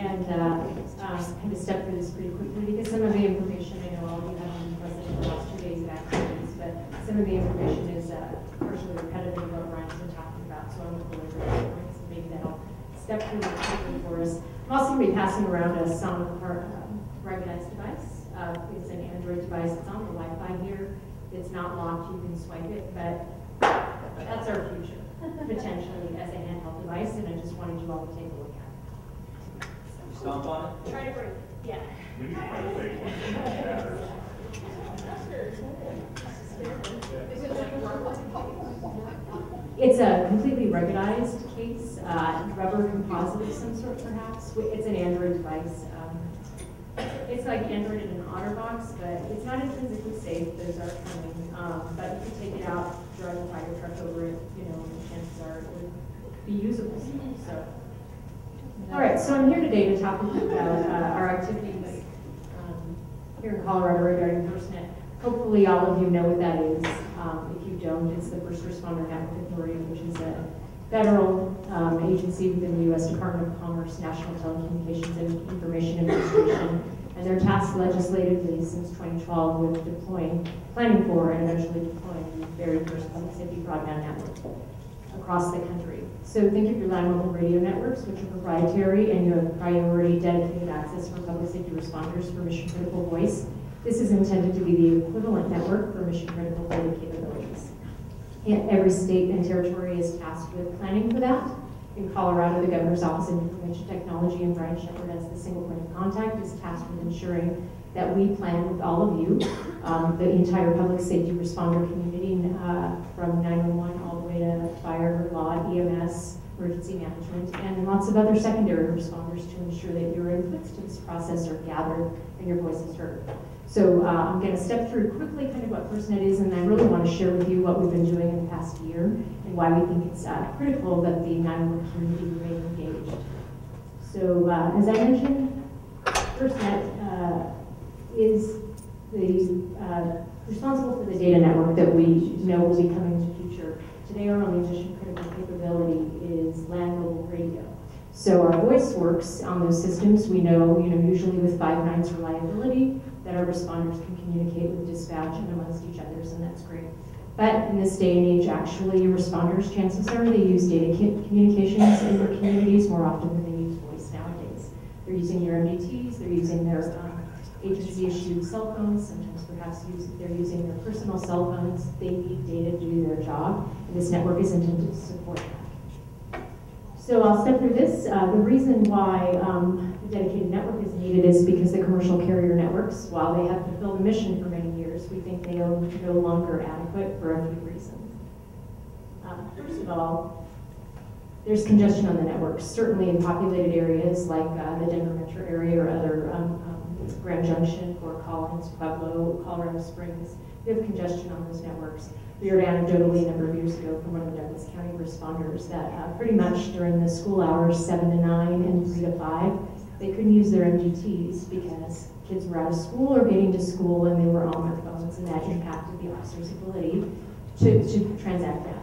and kind of step through this pretty quickly because some of the information, I know all of you haven't been present in the last 2 days of activities, but some of the information is partially repetitive of what Ryan's been talking about, so I won't go over those points, and maybe that'll step through it quickly for us. I'm also going to be passing around a sound recognized device. It's an Android device. It's on the Wi-Fi here. It's not locked. You can swipe it, but that's our future, potentially, as a handheld device, and I just wanted you all to take a look at it. Stomp on it? Try to bring it. Yeah. It's a completely ruggedized case, rubber composite of some sort, perhaps. It's an Android device. It's like Android in an OtterBox, but it's not intrinsically safe. Those are coming. But you can take it out, drive a fire truck over it, you know, and chances are it would be usable. So, all right. So I'm here today to talk with you about our activities here in Colorado regarding FirstNet. Hopefully, all of you know what that is. If you don't, it's the First Responder Network Authority, which is a federal agency within the U.S. Department of Commerce, National Telecommunications and Information Administration, and they're tasked legislatively since 2012 with planning for, and eventually deploying the very first public safety broadband network across the country. So think of your land mobile radio networks, which are proprietary, and you have priority dedicated access for public safety responders for mission critical voice. This is intended to be the equivalent network for mission critical data capabilities. Every state and territory is tasked with planning for that. In Colorado, the Governor's Office of Information Technology and Brian Shepard, as the single point of contact, is tasked with ensuring that we plan with all of you, the entire public safety responder community, from 911 all the way to fire, law, EMS, emergency management, and lots of other secondary responders to ensure that your inputs to this process are gathered and your voice is heard. So I'm going to step through quickly kind of what FirstNet is, and I really want to share with you what we've been doing in the past year and why we think it's critical that the 911 community remain engaged. So as I mentioned, FirstNet is responsible for the data network that we know will be coming in the future. Today our only mission critical capability is land mobile radio. So our voice works on those systems. We know, usually with 5 nines reliability, that our responders can communicate with dispatch and amongst each other, and that's great. But in this day and age, actually, responders, chances are they use data communications in their communities more often than they use voice nowadays. They're using their MDTs, they're using their agency-issued cell phones, sometimes perhaps they're using their personal cell phones. They need data to do their job, and this network is intended to support that. So I'll step through this. The reason why the dedicated network is needed is because the commercial carrier networks, while they have fulfilled the mission for many years, we think they are no longer adequate for a few reasons. First of all, there's congestion on the networks, certainly in populated areas like the Denver metro area or other Grand Junction, Fort Collins, Pueblo, Colorado Springs. We have congestion on those networks. We heard anecdotally a number of years ago from one of the Douglas County responders that pretty much during the school hours 7 to 9 and 3 to 5, they couldn't use their MDTs because kids were out of school or getting to school and they were on their phones, and that impacted the officer's ability to transact data.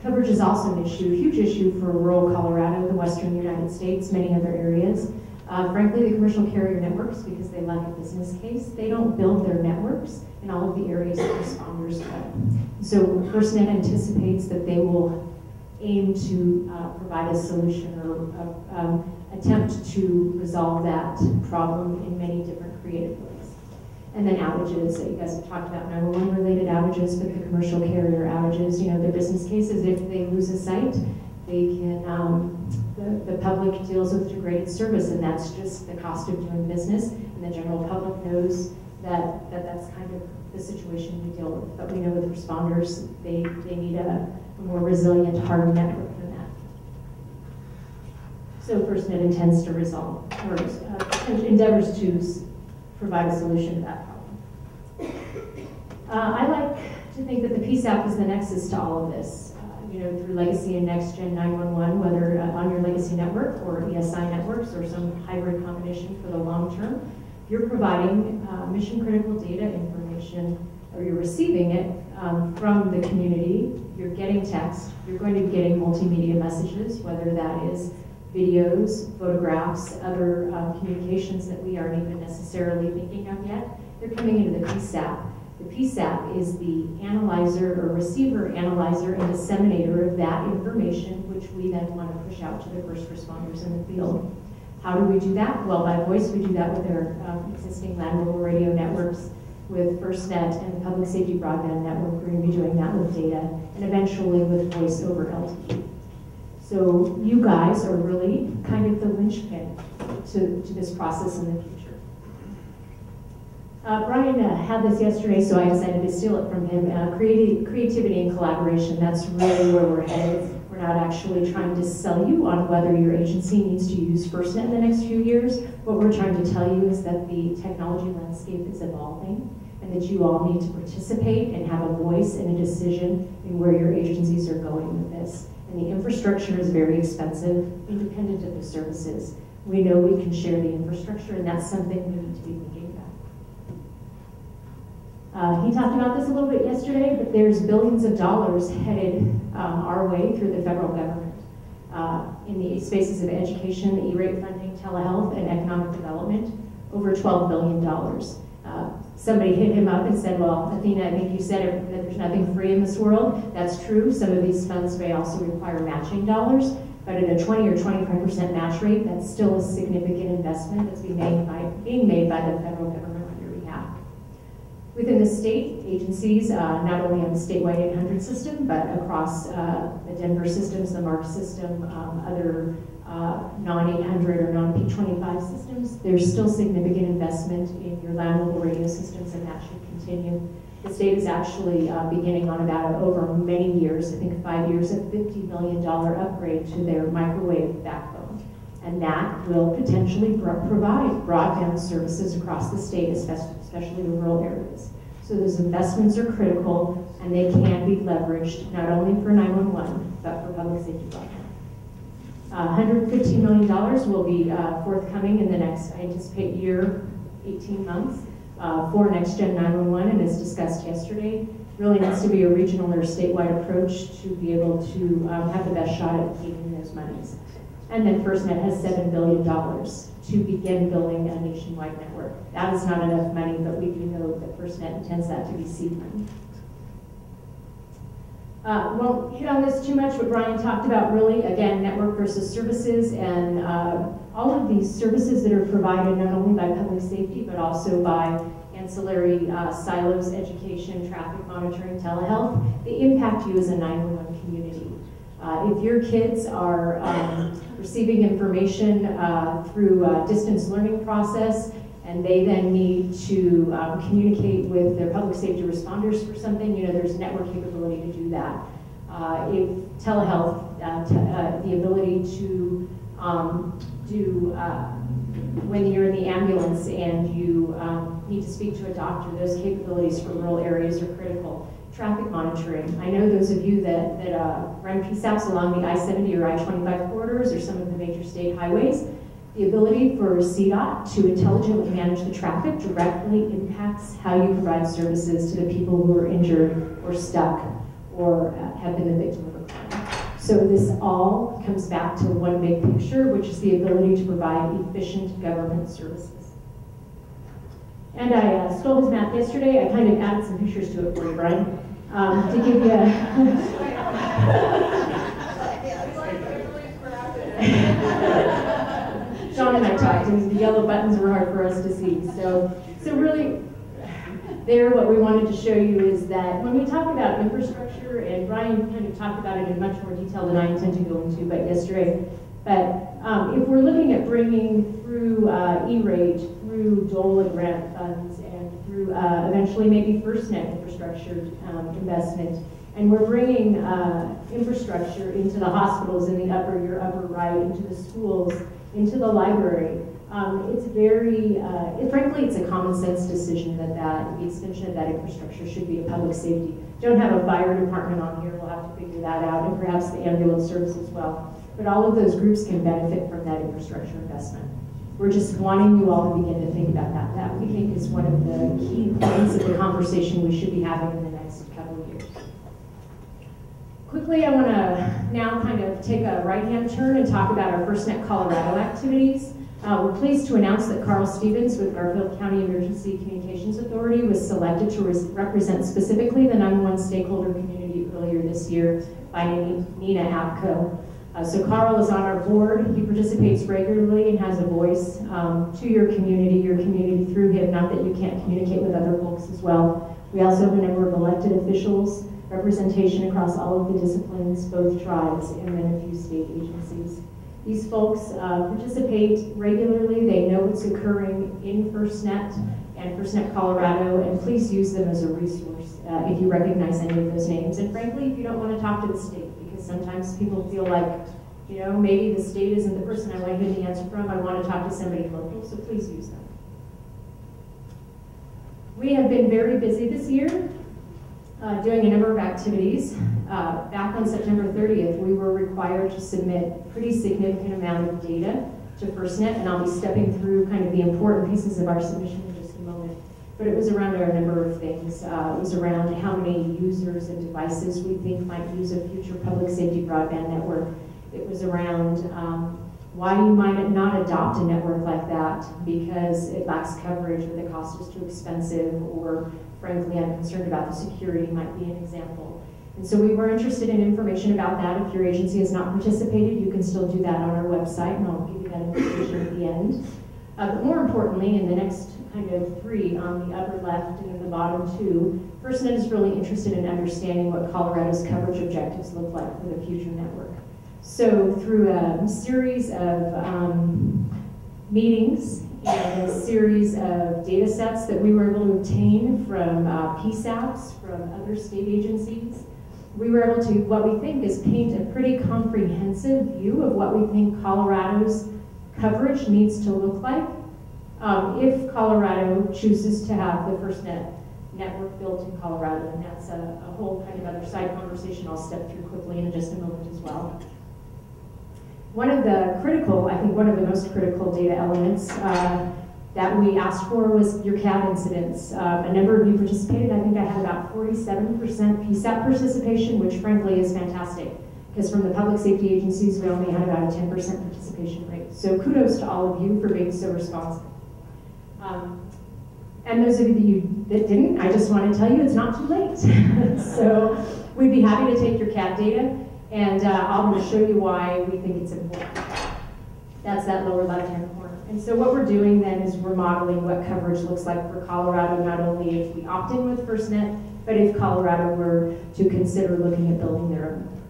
Coverage is also an issue, a huge issue for rural Colorado, the western United States, many other areas. Frankly, the commercial carrier networks, because they lack a business case, they don't build their networks in all of the areas that responders go. So FirstNet anticipates that they will aim to provide a solution or attempt to resolve that problem in many different creative ways. And then outages that you guys have talked about, 911 related outages, but the commercial carrier outages, their business cases, if they lose a site, they can, the public deals with degraded service, and that's just the cost of doing business, and the general public knows that that's kind of the situation we deal with. But we know with responders, they need a more resilient, hardened network than that. So FirstNet intends to resolve, or endeavors to provide a solution to that problem. I like to think that the PSAP is the nexus to all of this. Through legacy and next-gen 911, whether on your legacy network or ESI networks or some hybrid combination for the long term, you're providing mission-critical data information, or you're receiving it from the community. You're getting text. You're going to be getting multimedia messages, whether that is videos, photographs, other communications that we aren't even necessarily thinking of yet. They're coming into the PSAP. The PSAP is the analyzer or receiver, analyzer, and disseminator of that information, which we then want to push out to the first responders in the field. How do we do that? Well, by voice, we do that with our existing land mobile radio networks, with FirstNet and the Public Safety Broadband Network. We're going to be doing that with data, and eventually with voice over LTE. So you guys are really kind of the linchpin to this process in the future. Brian had this yesterday, so I decided to steal it from him. Creativity and collaboration, that's really where we're headed. We're not actually trying to sell you on whether your agency needs to use FirstNet in the next few years. What we're trying to tell you is that the technology landscape is evolving and that you all need to participate and have a voice and a decision in where your agencies are going with this. And the infrastructure is very expensive, independent of the services. We know we can share the infrastructure, and that's something we need to be thinking about. He talked about this a little bit yesterday, but there's billions of dollars headed our way through the federal government in the spaces of education, E-rate funding, telehealth, and economic development, over $12 billion. Somebody hit him up and said, well, Athena, I think you said that there's nothing free in this world. That's true. Some of these funds may also require matching dollars, but at a 20 or 25% match rate, that's still a significant investment that's being made by the federal government on your behalf. Within the state agencies, not only on the statewide 800 system, but across the Denver systems, the MARC system, other non-800 or non-P25 systems, there's still significant investment in your land mobile radio systems, and that should continue. The state is actually beginning on about over many years, I think 5 years, a $50 million upgrade to their microwave backbone. And that will potentially provide broadband services across the state, especially in rural areas. So those investments are critical, and they can be leveraged not only for 911, but for public safety broadband. $115 million will be forthcoming in the next, I anticipate, year, 18 months for next-gen 911, and as discussed yesterday, really needs to be a regional or statewide approach to be able to have the best shot at taking those monies. And then FirstNet has $7 billion to begin building a nationwide network. That is not enough money, but we do know that FirstNet intends that to be seed money. Won't hit on this too much, what Brian talked about really, again, network versus services, and all of these services that are provided not only by public safety, but also by ancillary silos, education, traffic monitoring, telehealth, they impact you as a 911 community. If your kids are receiving information through a distance learning process, and they then need to communicate with their public safety responders for something, you know, there's network capability to do that. If telehealth, the ability to when you're in the ambulance and you need to speak to a doctor, those capabilities for rural areas are critical. Traffic monitoring. I know those of you that run PSAPs along the I-70 or I-25 corridors or some of the major state highways, the ability for CDOT to intelligently manage the traffic directly impacts how you provide services to the people who are injured or stuck or have been the victim of a crime. So this all comes back to one big picture, which is the ability to provide efficient government services. And I stole his map yesterday. I kind of added some pictures to it for you, Brian, to give you Sean and I talked, and the yellow buttons were hard for us to see. So really, there what we wanted to show you is that when we talk about infrastructure, and Brian kind of talked about it in much more detail than I intend to go into but if we're looking at bringing through E-rate, through DOLA grant funds, and through eventually maybe FirstNet infrastructure investment, and we're bringing infrastructure into the hospitals in your upper right, into the schools, into the library. It's very, frankly, it's a common sense decision that the extension of that infrastructure should be a public safety. Don't have a fire department on here, we'll have to figure that out, and perhaps the ambulance service as well. But all of those groups can benefit from that infrastructure investment. We're just wanting you all to begin to think about that. That we think is one of the key points of the conversation we should be having in the next couple of years. Quickly, I want to now kind of take a right-hand turn and talk about our FirstNet Colorado activities. We're pleased to announce that Carl Stevens with Garfield County Emergency Communications Authority was selected to represent specifically the 911 stakeholder community earlier this year by Nina Apco. So Carl is on our board. He participates regularly and has a voice to your community through him, not that you can't communicate with other folks as well. We also have a number of elected officials, representation across all of the disciplines, both tribes, and then a few state agencies. These folks participate regularly. They know what's occurring in FirstNet and FirstNet Colorado, and please use them as a resource if you recognize any of those names. And frankly, if you don't want to talk to the state, because sometimes people feel like, you know, maybe the state isn't the person I want to hear the answer from. I want to talk to somebody local, so please use them. We have been very busy this year. Doing a number of activities. Back on September 30th, we were required to submit a pretty significant amount of data to FirstNet, and I'll be stepping through kind of the important pieces of our submission in just a moment. But it was around a number of things. It was around how many users and devices we think might use a future public safety broadband network. It was around why you might not adopt a network like that because it lacks coverage or the cost is too expensive, or frankly, I'm concerned about the security might be an example. And so we were interested in information about that. If your agency has not participated, you can still do that on our website, and I'll give you that information at the end. But more importantly, in the next kind of three on the upper left and in the bottom two, FirstNet is really interested in understanding what Colorado's coverage objectives look like for the future network. So through a series of meetings and a series of data sets that we were able to obtain from PSAPs, from other state agencies, we were able to, what we think is paint a pretty comprehensive view of what we think Colorado's coverage needs to look like if Colorado chooses to have the FirstNet network built in Colorado, and that's a whole kind of other side conversation I'll step through quickly in just a moment as well. One of the critical, I think one of the most critical data elements that we asked for was your CAD incidents. A number of you participated. I think I had about 47% PSAP participation, which frankly is fantastic, because from the public safety agencies, we only had about a 10% participation rate. So kudos to all of you for being so responsive. And those of you that didn't, I just want to tell you it's not too late. So we'd be happy to take your CAD data, and I'm going to show you why we think it's important. That's that lower left-hand corner. And so what we're doing then is we're modeling what coverage looks like for Colorado, not only if we opt in with FirstNet, but if Colorado were to consider looking at building their own.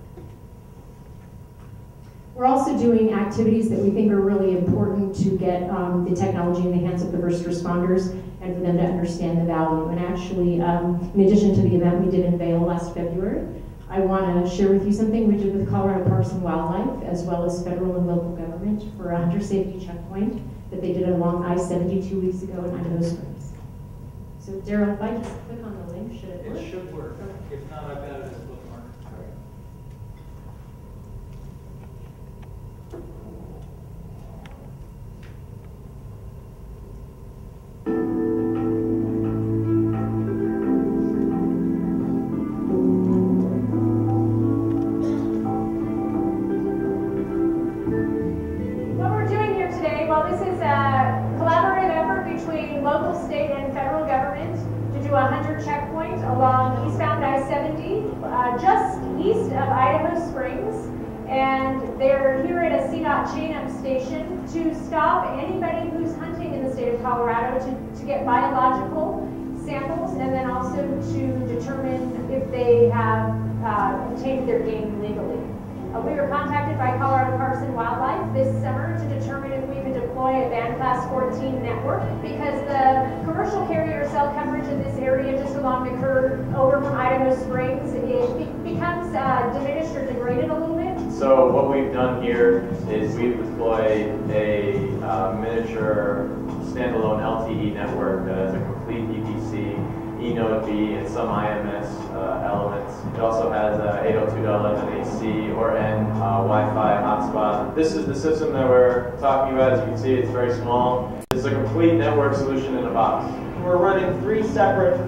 We're also doing activities that we think are really important to get the technology in the hands of the first responders and for them to understand the value. And actually, in addition to the event we did in Vail last February, I want to share with you something we did with Colorado Parks and Wildlife, as well as federal and local government, for a hunter safety checkpoint that they did along I-70 2 weeks ago in Idaho Springs. So Daryl, if I just click on the link, should it work? It should work. Okay. If not, I've got it as a bookmark. All right. Local, state, and federal government to do a hunter checkpoint along eastbound I-70, just east of Idaho Springs. And they're here at a CDOT chain-up station to stop anybody who's hunting in the state of Colorado to get biological samples, and then also to determine if they have obtained their game legally. We were contacted by Colorado Parks and Wildlife this summer to determine if we could deploy a band class 14 network, because the commercial carrier cell coverage in this area just along the curve over from Idaho Springs, it becomes diminished or degraded a little bit. So what we've done here is we've deployed a miniature standalone LTE network that has a complete EPC, eNode B, and some IMS elements. It also has 802.11ac or N Wi-Fi hotspot. This is the system that we're talking about. As you can see, it's very small. It's a complete network solution in a box. We're running 3 separate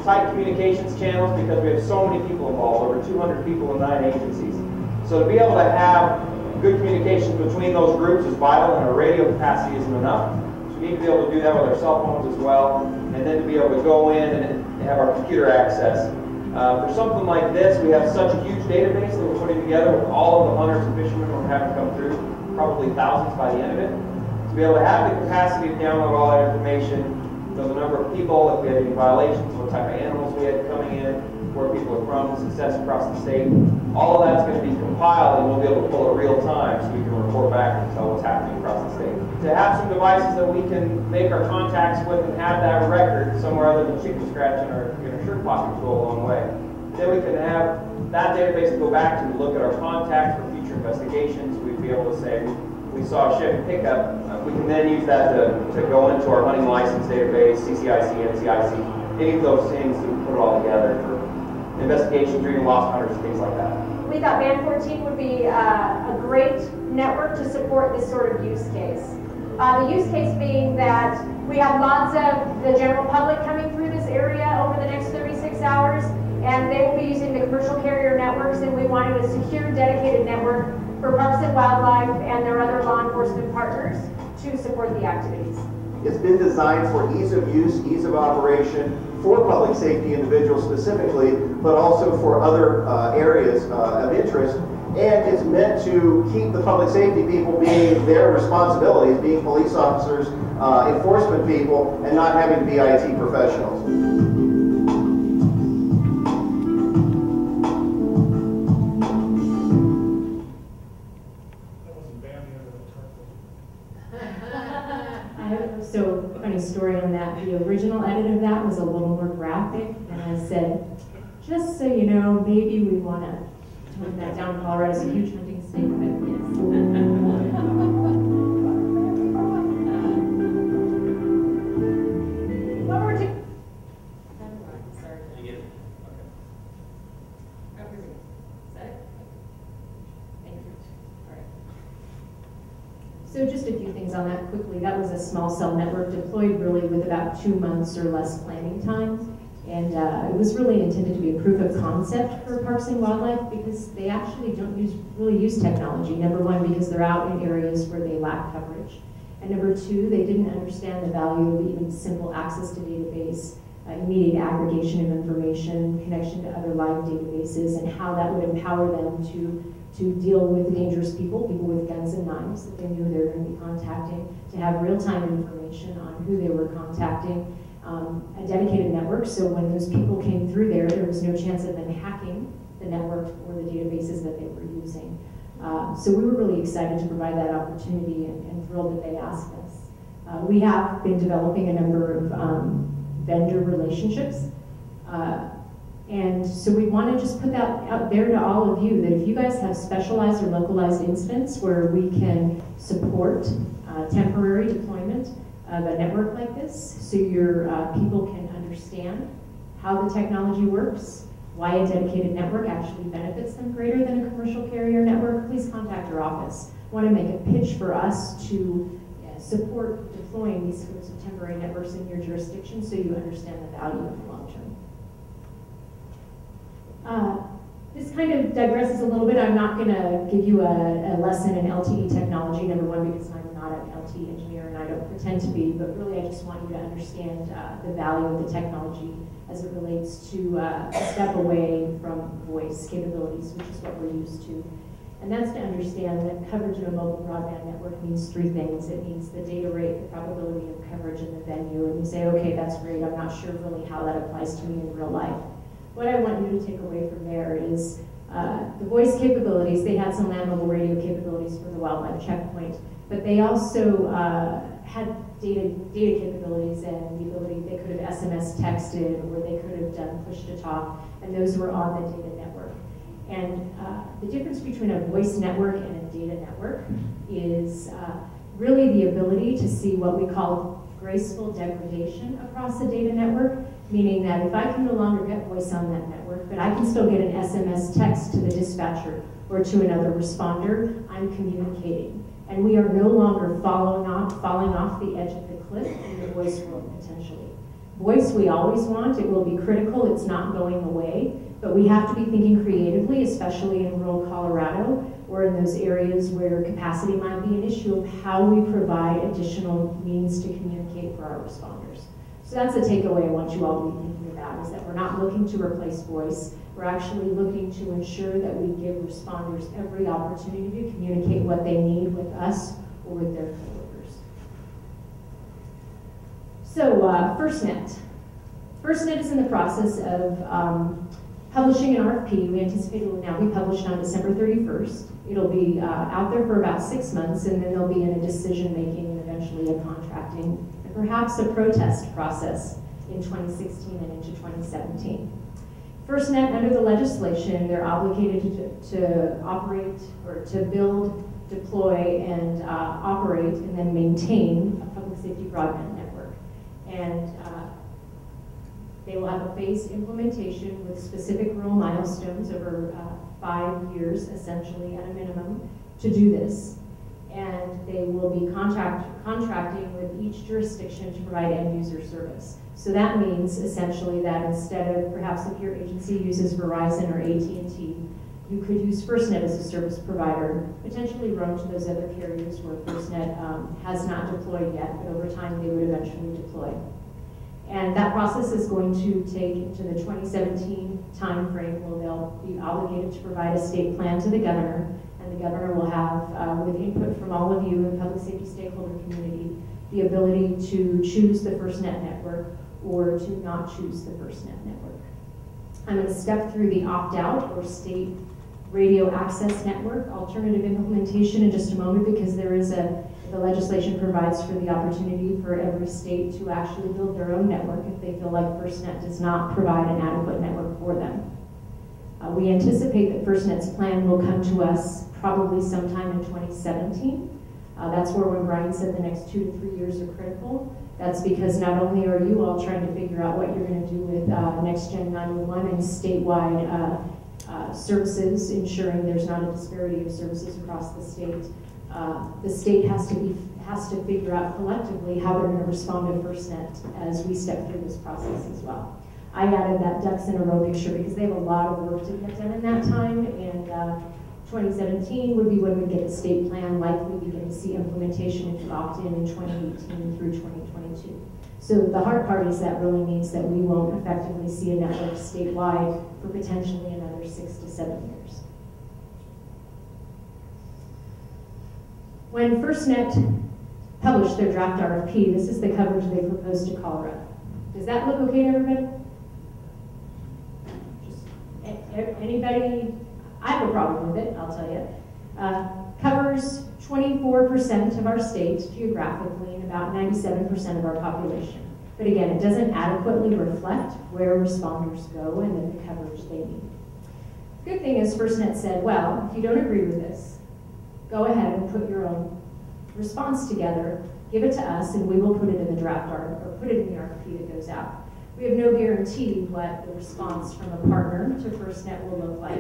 tight communications channels because we have so many people involved, over 200 people in 9 agencies. So to be able to have good communication between those groups is vital, and our radio capacity isn't enough. So we need to be able to do that with our cell phones as well, and then to be able to go in and have our computer access. For something like this, we have such a huge database that we're putting together with all of the hunters and fishermen we're having come through, probably thousands by the end of it. To be able to have the capacity to download all that information, the number of people, if we had any violations, what type of animals we had coming in, where people are from, success across the state, all of that's going to be compiled, and we'll be able to pull it real time so we can report back and tell what's happening across the state. To have some devices that we can make our contacts with and have that record somewhere other than chicken scratch in our shirt pocket will go a long way. Then we can have that database to go back to look at our contacts for future investigations. We'd be able to say, we saw a ship pickup. We can then use that to go into our hunting license database, CCIC, NCIC, any of those things, and put it all together for investigations, dreaming lost hunters, things like that. We thought Band 14 would be a great network to support this sort of use case. The use case being that we have lots of the general public coming through this area over the next 36 hours, and they will be using the commercial carrier networks, and we wanted a secure, dedicated network for Parks and Wildlife and their other law enforcement partners to support the activities. It's been designed for ease of use, ease of operation, for public safety individuals specifically, but also for other areas of interest. And it's meant to keep the public safety people being their responsibilities, being police officers, enforcement people, and not having to be IT professionals. So, funny story on that. The original edit of that was a little more graphic, and I said, just so you know, maybe we want to tone that down. Colorado's a huge hunting state, but yes. What we're doing. Sorry. Did you get it? Okay. Is that it? Thank you. All right. So just a few things on that quickly. That was a small cell network deployed really with about 2 months or less planning time. And it was really intended to be a proof of concept for Parks and Wildlife because they actually don't really use technology. Number one, because they're out in areas where they lack coverage. And number two, they didn't understand the value of even simple access to database, immediate aggregation of information, connection to other live databases, and how that would empower them to deal with dangerous people with guns and knives that they knew they were going to be contacting, to have real-time information on who they were contacting, a dedicated network, so when those people came through there was no chance of them hacking the network or the databases that they were using. So we were really excited to provide that opportunity and thrilled that they asked us. We have been developing a number of vendor relationships. And so we want to just put that out there to all of you, that if you guys have specialized or localized incidents where we can support temporary deployment of a network like this, so your people can understand how the technology works, why a dedicated network actually benefits them greater than a commercial carrier network, please contact our office. I want to make a pitch for us to support deploying these sorts of temporary networks in your jurisdiction so you understand the value in the long term. This kind of digresses a little bit. I'm not going to give you a lesson in LTE technology, number one, because I'm not an LTE engineer and I don't pretend to be, but really I just want you to understand the value of the technology as it relates to a step away from voice capabilities, which is what we're used to. And that's to understand that coverage in a mobile broadband network means three things. It means the data rate, the probability of coverage in the venue, and you say, okay, that's great, I'm not sure really how that applies to me in real life. What I want you to take away from there is the voice capabilities. They had some land mobile radio capabilities for the wildlife checkpoint, but they also had data capabilities and the ability, they could have SMS texted or they could have done push to talk, and those were on the data network. And the difference between a voice network and a data network is really the ability to see what we call graceful degradation across a data network, meaning that if I can no longer get voice on that network, but I can still get an SMS text to the dispatcher or to another responder, I'm communicating. And we are no longer falling off the edge of the cliff in the voice world, potentially. Voice we always want, it will be critical, it's not going away, but we have to be thinking creatively, especially in rural Colorado, or in those areas where capacity might be an issue, of how we provide additional means to communicate for our responders. So that's the takeaway I want you all to be thinking about, is that we're not looking to replace voice, we're actually looking to ensure that we give responders every opportunity to communicate what they need with us or with their coworkers. So FirstNet. FirstNet is in the process of publishing an RFP. We anticipate it will now be published on December 31st. It'll be out there for about 6 months, and then they'll be in a decision-making and eventually a contracting and perhaps a protest process in 2016 and into 2017. FirstNet, under the legislation, they're obligated to operate, or to build, deploy, and operate, and then maintain a public safety broadband network. And they will have a phased implementation with specific rural milestones over 5 years, essentially, at a minimum, to do this. And they will be contracting with each jurisdiction to provide end-user service. So that means, essentially, that instead of, perhaps if your agency uses Verizon or AT&T, you could use FirstNet as a service provider, potentially roam to those other carriers where FirstNet has not deployed yet, but over time they would eventually deploy. And that process is going to take into the 2017 timeframe, where they'll be obligated to provide a state plan to the governor, and the governor will have, with input from all of you in the public safety stakeholder community, the ability to choose the FirstNet network or to not choose the FirstNet network. I'm going to step through the opt-out or state radio access network alternative implementation in just a moment, because there is the legislation provides for the opportunity for every state to actually build their own network if they feel like FirstNet does not provide an adequate network for them. We anticipate that FirstNet's plan will come to us probably sometime in 2017. That's where, when Brian said the next 2 to 3 years are critical, that's because not only are you all trying to figure out what you're going to do with Next Gen 911 and statewide services, ensuring there's not a disparity of services across the state has to figure out collectively how they're going to respond to FirstNet as we step through this process as well. I added that ducks in a row picture because they have a lot of work to get done in that time, and 2017 would be when we get the state plan, likely begin to see implementation if you opt in 2018 through 2022. So the hard part is that really means that we won't effectively see a network statewide for potentially another 6 to 7 years. When FirstNet published their draft RFP, this is the coverage they proposed to Colorado. Does that look okay to everybody? Anybody? I have a problem with it, I'll tell you. Covers 24% of our state geographically and about 97% of our population. But again, it doesn't adequately reflect where responders go and the coverage they need. Good thing is FirstNet said, well, if you don't agree with this, go ahead and put your own response together, give it to us, and we will put it in the draft or put it in the RFP that goes out. We have no guarantee what the response from a partner to FirstNet will look like.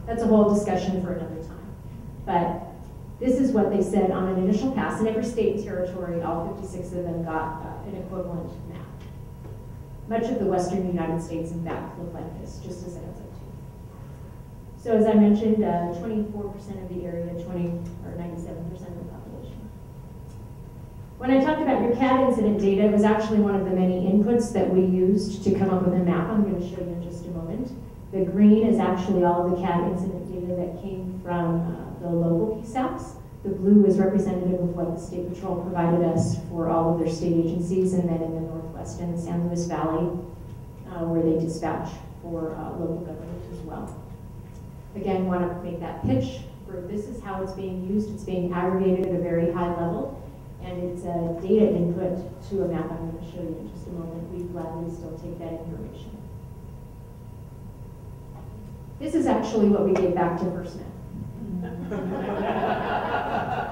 That's a whole discussion for another time. But this is what they said on an initial pass, and every state and territory, all 56 of them, got an equivalent map. Much of the western United States, in fact, look like this, just as I was up to. So as I mentioned, 24% of the area, 97% of the population. When I talked about your CAD incident data, it was actually one of the many inputs that we used to come up with a map I'm going to show you in just a moment. The green is actually all of the CAD incident data that came from the local PSAPs. The blue is representative of what the State Patrol provided us for all of their state agencies, and then in the Northwest and the San Luis Valley, where they dispatch for local government as well. Again, want to make that pitch for this is how it's being used. It's being aggregated at a very high level, and it's a data input to a map I'm going to show you in just a moment. We gladly still take that information. This is actually what we gave back to FirstNet.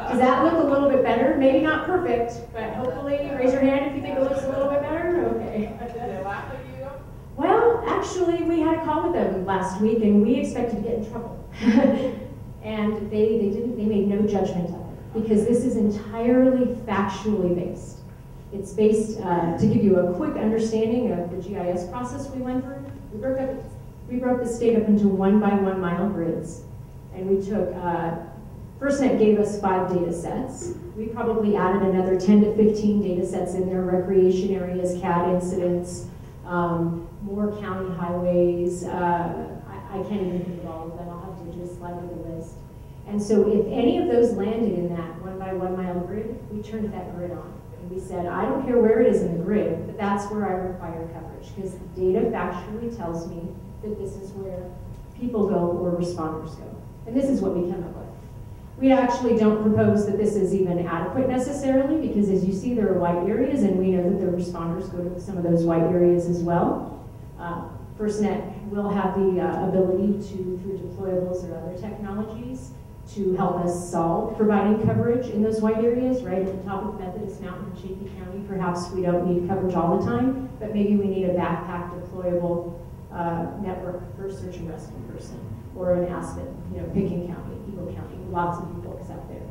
Does that look a little bit better? Maybe not perfect, but hopefully, raise your hand if you think it looks a little bit better. Okay. Did they laugh at you? Well, actually, we had a call with them last week, and we expected to get in trouble. And they made no judgment of it, because this is entirely factually based. It's based, to give you a quick understanding of the GIS process we went through, we broke the state up into 1 by 1 mile grids. And we took, FirstNet gave us 5 data sets. We probably added another 10 to 15 data sets in there, recreation areas, CAD incidents, more county highways. I can't even think of all of them. I'll have to just slide over the list. And so if any of those landed in that 1 by 1 mile grid, we turned that grid on. And we said, I don't care where it is in the grid, but that's where I require coverage, because the data factually tells me that this is where people go or responders go. And this is what we came up with. We actually don't propose that this is even adequate necessarily, because as you see, there are white areas, and we know that the responders go to some of those white areas as well. FirstNet will have the ability to, through deployables or other technologies, to help us solve providing coverage in those white areas, right at the top of Methodist Mountain in Chaffee County. Perhaps we don't need coverage all the time, but maybe we need a backpack deployable network for a search and rescue person, or an Aspen, Pickens County, Eagle County, lots of big folks out there.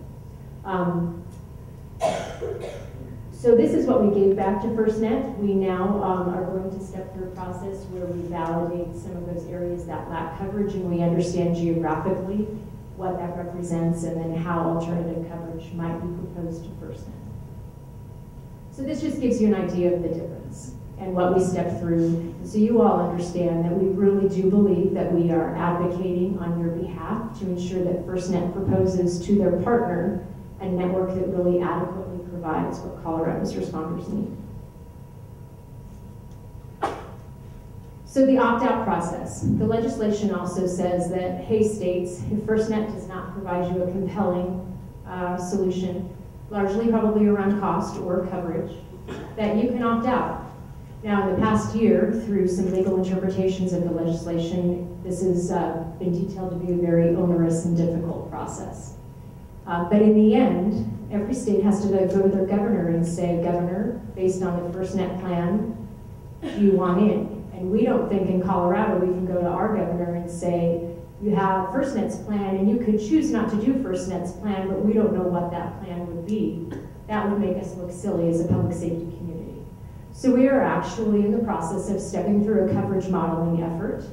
So this is what we gave back to FirstNet. We now are going to step through a process where we validate some of those areas that lack coverage, and we understand geographically what that represents, and then how alternative coverage might be proposed to FirstNet. So this just gives you an idea of the difference and what we step through, so you all understand that we really do believe that we are advocating on your behalf to ensure that FirstNet proposes to their partner a network that really adequately provides what Colorado's responders need. So the opt-out process. The legislation also says that, hey states, if FirstNet does not provide you a compelling solution, largely probably around cost or coverage, that you can opt out. Now, in the past year, through some legal interpretations of the legislation, this has been detailed to be a very onerous and difficult process. But in the end, every state has to go to their governor and say, Governor, based on the FirstNet plan, do you want in? And we don't think in Colorado we can go to our governor and say, you have FirstNet's plan, and you could choose not to do FirstNet's plan, but we don't know what that plan would be. That would make us look silly as a public safety community. So we are actually in the process of stepping through a coverage modeling effort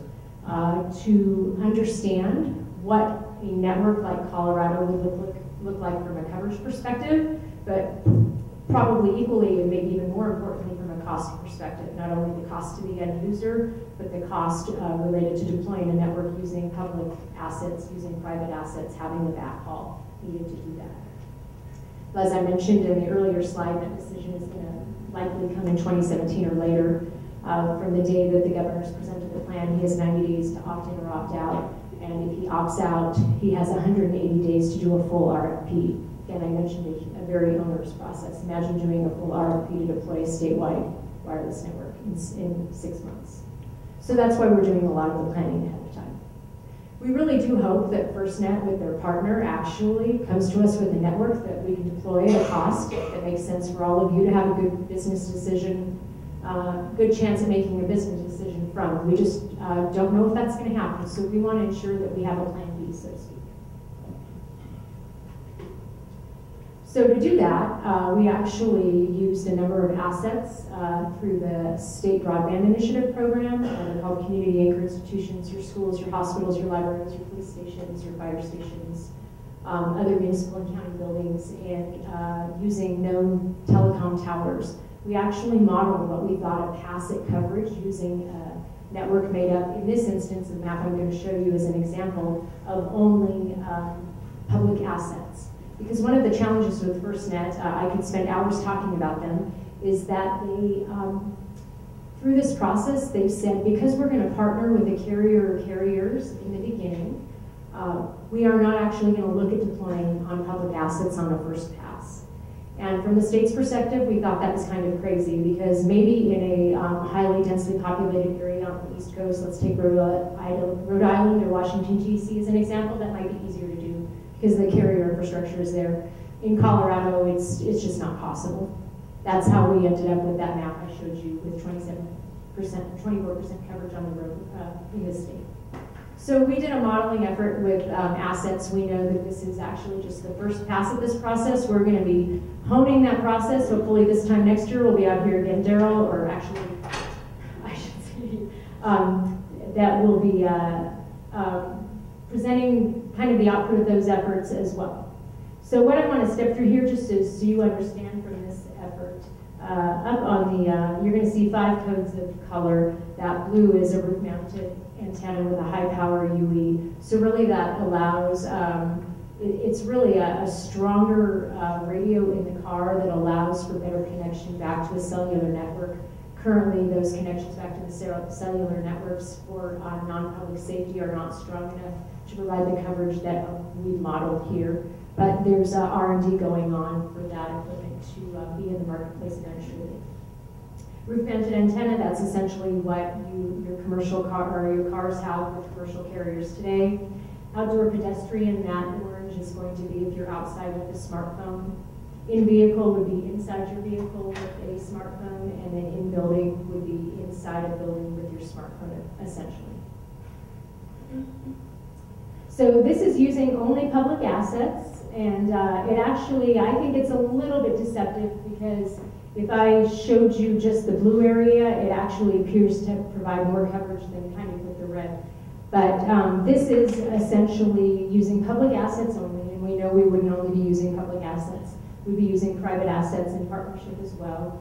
to understand what a network like Colorado would look like from a coverage perspective, but probably equally and maybe even more importantly from a cost perspective, not only the cost to the end user, but the cost related to deploying a network using public assets, using private assets, having the backhaul needed to do that. As I mentioned in the earlier slide, that decision is going to likely come in 2017 or later. From the day that the governor's presented the plan, he has 90 days to opt in or opt out. And if he opts out, he has 180 days to do a full RFP. Again, I mentioned a very onerous process. Imagine doing a full RFP to deploy a statewide wireless network in 6 months. So that's why we're doing a lot of the planning ahead of time. We really do hope that FirstNet, with their partner, actually comes to us with a network that we can deploy at a cost that makes sense for all of you to have a good business decision, good chance of making a business decision from. We just don't know if that's going to happen, so we want to ensure that we have a plan B, so to speak. So to do that, we actually used a number of assets through the State Broadband Initiative program. They're called community anchor institutions, your schools, your hospitals, your libraries, your police stations, your fire stations, other municipal and county buildings, and using known telecom towers. We actually modeled what we thought of passive coverage using a network made up, in this instance, the map I'm going to show you as an example, of only public assets. Because one of the challenges with FirstNet, I could spend hours talking about them, is that they, through this process, they've said, because we're going to partner with a carrier or carriers in the beginning, we are not actually going to look at deploying on public assets on a first pass. And from the state's perspective, we thought that was kind of crazy, because maybe in a highly densely populated area on the East Coast, let's take Rhode Island or Washington, D.C. as an example, that might be easier to do, because the carrier infrastructure is there. In Colorado, it's just not possible. That's how we ended up with that map I showed you with 24% coverage on the road in this state. So we did a modeling effort with assets. We know that this is actually just the first pass of this process. We're going to be honing that process. Hopefully this time next year we'll be out here again, Daryl, or actually, I should say, that will be presenting kind of the output of those efforts as well. So what I want to step through here just is so you understand from this effort, up on the, you're going to see 5 codes of color. That blue is a roof-mounted antenna with a high-power UE. So really that allows, it's really a stronger radio in the car that allows for better connection back to the cellular network. Currently, those connections back to the cellular networks for non-public safety are not strong enough to provide the coverage that we've modeled here. But there's R&D going on for that equipment to be in the marketplace eventually. Roof-mounted antenna, that's essentially what your commercial car or your cars have with commercial carriers today. Outdoor pedestrian, that orange is going to be if you're outside with a smartphone. In-vehicle would be inside your vehicle with a smartphone, and then in-building would be inside a building with your smartphone, essentially. So this is using only public assets, and it actually, I think it's a little bit deceptive because if I showed you just the blue area, it actually appears to provide more coverage than kind of with the red. But this is essentially using public assets only, and we know we wouldn't only be using public assets. We'd be using private assets in partnership as well.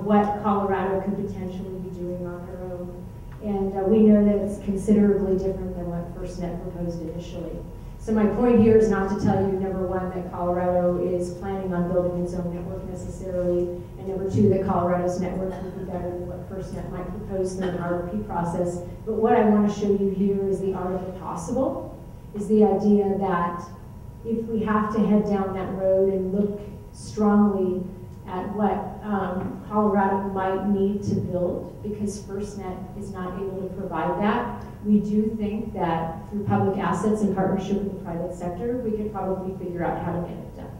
What Colorado could potentially be doing on their own. And we know that it's considerably different than what FirstNet proposed initially. So my point here is not to tell you, number one, that Colorado is planning on building its own network necessarily, and number two, that Colorado's network would be better than what FirstNet might propose through an RFP process. But what I want to show you here is the art of the possible, is the idea that if we have to head down that road and look strongly at what Colorado might need to build, because FirstNet is not able to provide that, we do think that through public assets in partnership with the private sector, we could probably figure out how to get it done.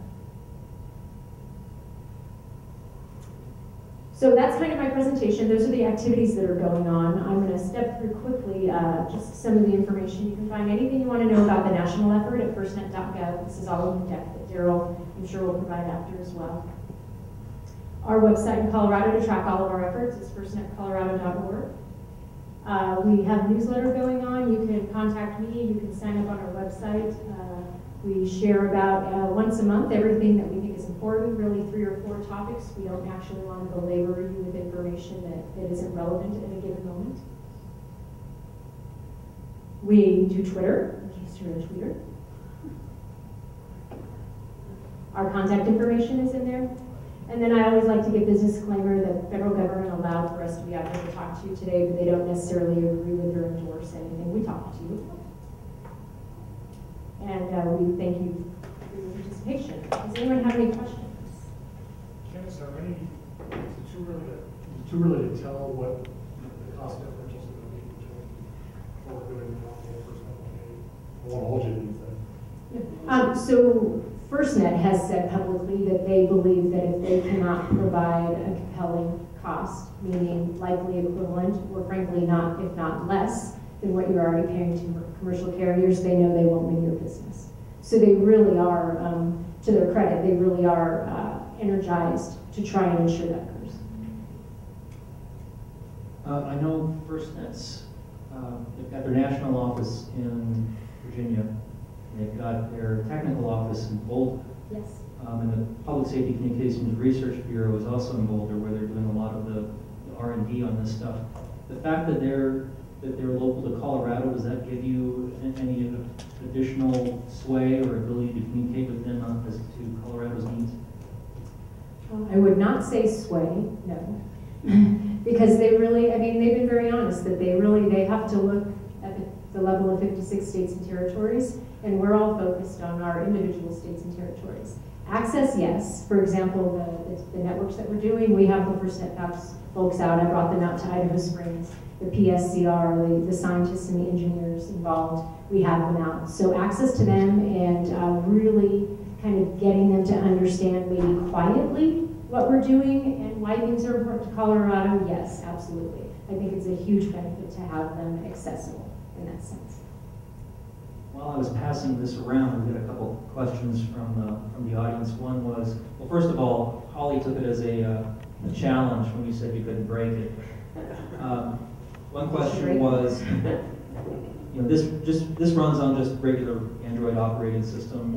So that's kind of my presentation. Those are the activities that are going on. I'm going to step through quickly just some of the information. You can find anything you want to know about the national effort at firstnet.gov. This is all in the deck that Daryl, I'm sure, will provide after as well. Our website in Colorado to track all of our efforts is firstnetcolorado.org. We have a newsletter going on. You can contact me. You can sign up on our website. We share about once a month everything that we think is important, really 3 or 4 topics. We don't actually want to belabor you with information that isn't relevant at a given moment. We do Twitter, in case you're a tweeter. Our contact information is in there. And then I always like to give this disclaimer that the federal government allowed for us to be out here to talk to you today, but they don't necessarily agree with or endorse anything. We talk to you. And we thank you for your participation. Does anyone have any questions? Candace, are any, is it too early to tell what the cost differentials are going to be between what we're doing now and FirstNet? I won't hold you to anything. So FirstNet has said publicly that they believe that if they cannot provide a compelling cost, meaning likely equivalent, or frankly not, if not less, than what you're already paying to commercial carriers, they know they won't win your business. So they really are, to their credit, they really are energized to try and ensure that occurs. I know FirstNet's, they've got their national office in Virginia. They've got their technical office in Boulder. Yes. And the Public Safety Communications Research Bureau is also in Boulder, where they're doing a lot of the R&D on this stuff. The fact that they're local to Colorado, does that give you any additional sway or ability to communicate with them as to Colorado's needs? I would not say sway, no. Because they really, I mean, they've been very honest that they have to look at the level of 56 states and territories, and we're all focused on our individual states and territories. Access, yes. For example, the networks that we're doing, we have the FirstNet folks out. I brought them out to Idaho Springs. The PSCR, the scientists and the engineers involved, we have them out. So access to them and really kind of getting them to understand maybe quietly what we're doing and why things are important to Colorado, yes, absolutely. I think it's a huge benefit to have them accessible in that sense. while I was passing this around, we got a couple questions from the audience. One was, well, first of all, Holly took it as a challenge when you said you couldn't break it. One question was, you know, this runs on just regular Android operating system.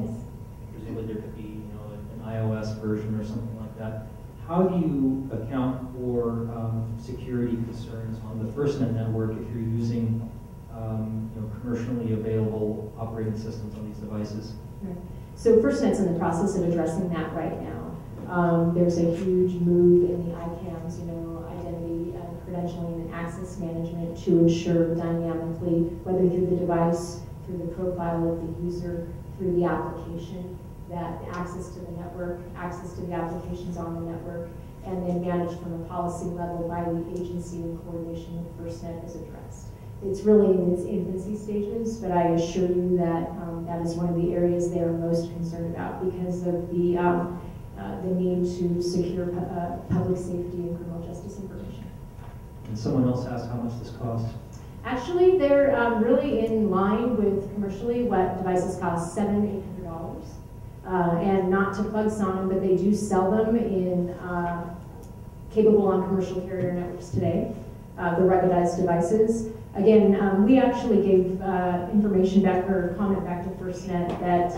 Presumably there could be, you know, an iOS version or something like that. How do you account for security concerns on the FirstNet network if you're using you know, commercially available operating systems on these devices? Right. So FirstNet's in the process of addressing that right now. There's a huge move in the ICANNs, you know, identity credentialing and access management to ensure dynamically, whether through the device, through the profile of the user, through the application, that access to the network, access to the applications on the network, and then managed from a policy level by the agency in coordination with FirstNet is addressed. It's really in its infancy stages, but I assure you that that is one of the areas they are most concerned about because of the need to secure public safety and criminal justice information. And someone else asked how much this costs. Actually, they're really in line with commercially what devices cost, $700 to $800. And not to plug Sonnen, but they do sell them in capable on commercial carrier networks today, the ruggedized devices. Again, we actually gave information back or comment back to FirstNet that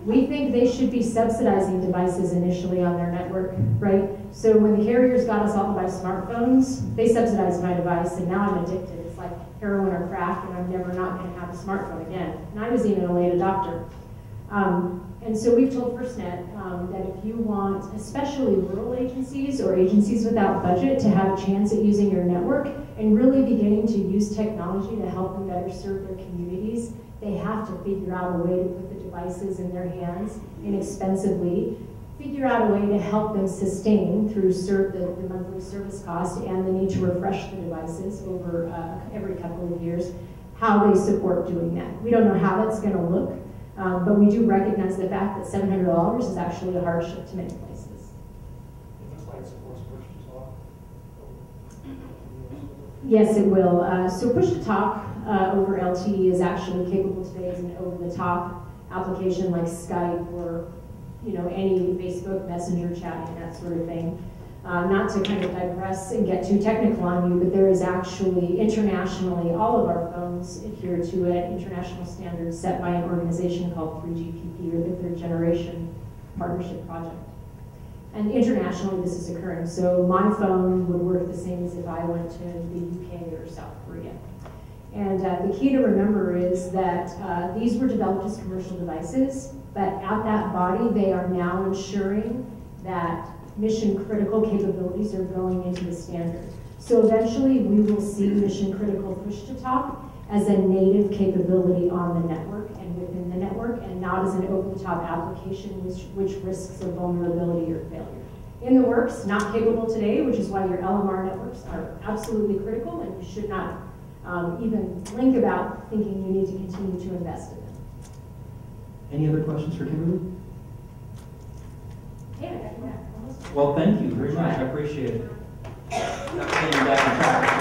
we think they should be subsidizing devices initially on their network, right? So when the carriers got us all to buy smartphones, they subsidized my device, and now I'm addicted. It's like heroin or crack, and I'm never not going to have a smartphone again. And I was even a late adopter. And so we've told FirstNet that if you want, especially rural agencies or agencies without budget, to have a chance at using your network and really beginning to use technology to help them better serve their communities, they have to figure out a way to put the devices in their hands inexpensively, figure out a way to help them sustain through the monthly service cost and the need to refresh the devices over every couple of years, how they support doing that. We don't know how that's going to look. But we do recognize the fact that $700 is actually a hardship to many places. It looks like it supports push to talk. Yes, it will. So push to talk over LTE is actually capable today as an over-the-top application like Skype or any Facebook Messenger chatting, that sort of thing. Not to kind of digress and get too technical on you, but there is actually internationally, all of our phones adhere to an international standard set by an organization called 3GPP, or the Third Generation Partnership Project. And internationally this is occurring. So my phone would work the same as if I went to the UK or South Korea. And the key to remember is that these were developed as commercial devices, but at that body they are now ensuring that mission-critical capabilities are going into the standard. So eventually we will see mission-critical push-to-talk as a native capability on the network and within the network, and not as an over-the-top application which risks a vulnerability or failure. In the works, not capable today, which is why your LMR networks are absolutely critical, and you should not even think about thinking you need to continue to invest in them. Any other questions for Kimberly? Yeah. Well, thank you very much. I appreciate it. Getting back on track.